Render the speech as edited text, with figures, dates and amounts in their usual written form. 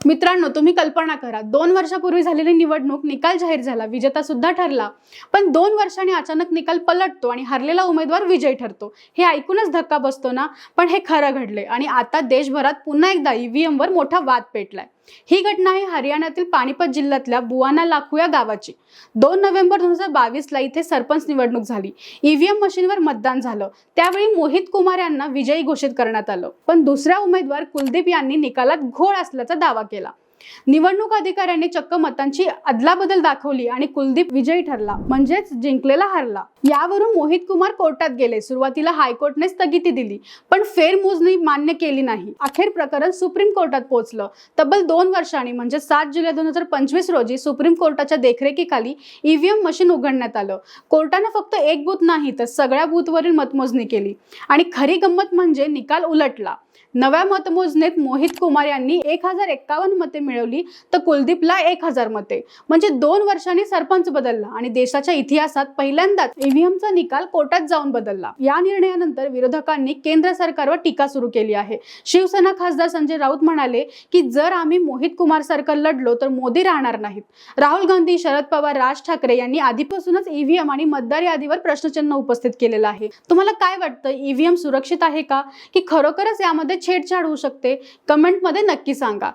मित्रांनो, तुम्ही कल्पना करा, 2 वर्षापूर्वी झालेली निवडणूक निकाल जाहीर झाला, विजेता सुद्धा ठरला, पण 2 वर्षांनी अचानक निकाल पलटतो आणि हरलेला उमेदवार विजयी ठरतो। हे ऐकूनच धक्का बसतो ना, पण हे खरं घडले आणि आता देशभरात पुन्हा एकदा ईव्हीएम वर मोठा वाद पेटलाय। ही घटना आहे हरियाणातील पानिपत जिल्ह्यातल्या बुआना लाखू या गावाची। 2 नोव्हेंबर 2022 ला इथे सरपंच निवडणूक झाली। ईव्हीएम मशीनवर मतदान झालं, त्यावेळी मोहित कुमार यांना विजयी घोषित करण्यात आलं, पण दुसऱ्या उमेदवार कुलदीप यांनी निकालात घोळ असल्याचा दावा केला। निवडणूक अधिकाऱ्यांनी चक्क मतांची अदलाबदल दाखवली आणि कुलदीप विजयी ठरला, म्हणजेच जिंकलेला हरला। यावरून मोहित कुमार कोर्टात गेले। सुरुवातीला हायकोर्टने स्थगिती दिली, पण फेरमोजणी मान्य केली नाही। अखेर प्रकरण सुप्रीम कोर्टात पोहोचलं। तब्बल 2 वर्षांनी म्हणजे 7 जुलै 2025 रोजी सुप्रीम कोर्टाच्या देखरेखीखाली ईव्हीएम मशीन उघडण्यात आलं। कोर्टाने फक्त एक बूथ नाही तर सगळ्या बूथवरील मतमोजणी केली आणि खरी गंमत म्हणजे निकाल उलटला। नव्या मतमोजणीत मोहित कुमार यांनी 1051 मते मिळवली तर कुलदीपला 1000 मते, म्हणजे 2 वर्षांनी सरपंच बदलला आणि देशाच्या इतिहासात पहिल्यांदाच ईव्हीएमचा निकाल कोर्टात जाऊन बदलला। या निर्णयानंतर विरोधकांनी केंद्र सरकारवर टीका सुरू केली आहे। शिवसेना खासदार संजय राऊत म्हणाले की जर आम्ही मोहित कुमार सारखं लढलो तर मोदी राहणार नाहीत। राहुल गांधी, शरद पवार, राज ठाकरे यांनी आधीपासूनच ईव्हीएम आणि मतदार यादीवर प्रश्नचिन्ह उपस्थित केलेलं आहे। तुम्हाला काय वाटतं, ईव्हीएम सुरक्षित आहे का की खरोखरच यामध्ये छेडछाड होऊ शकते? कमेंट मध्ये नक्की सांगा।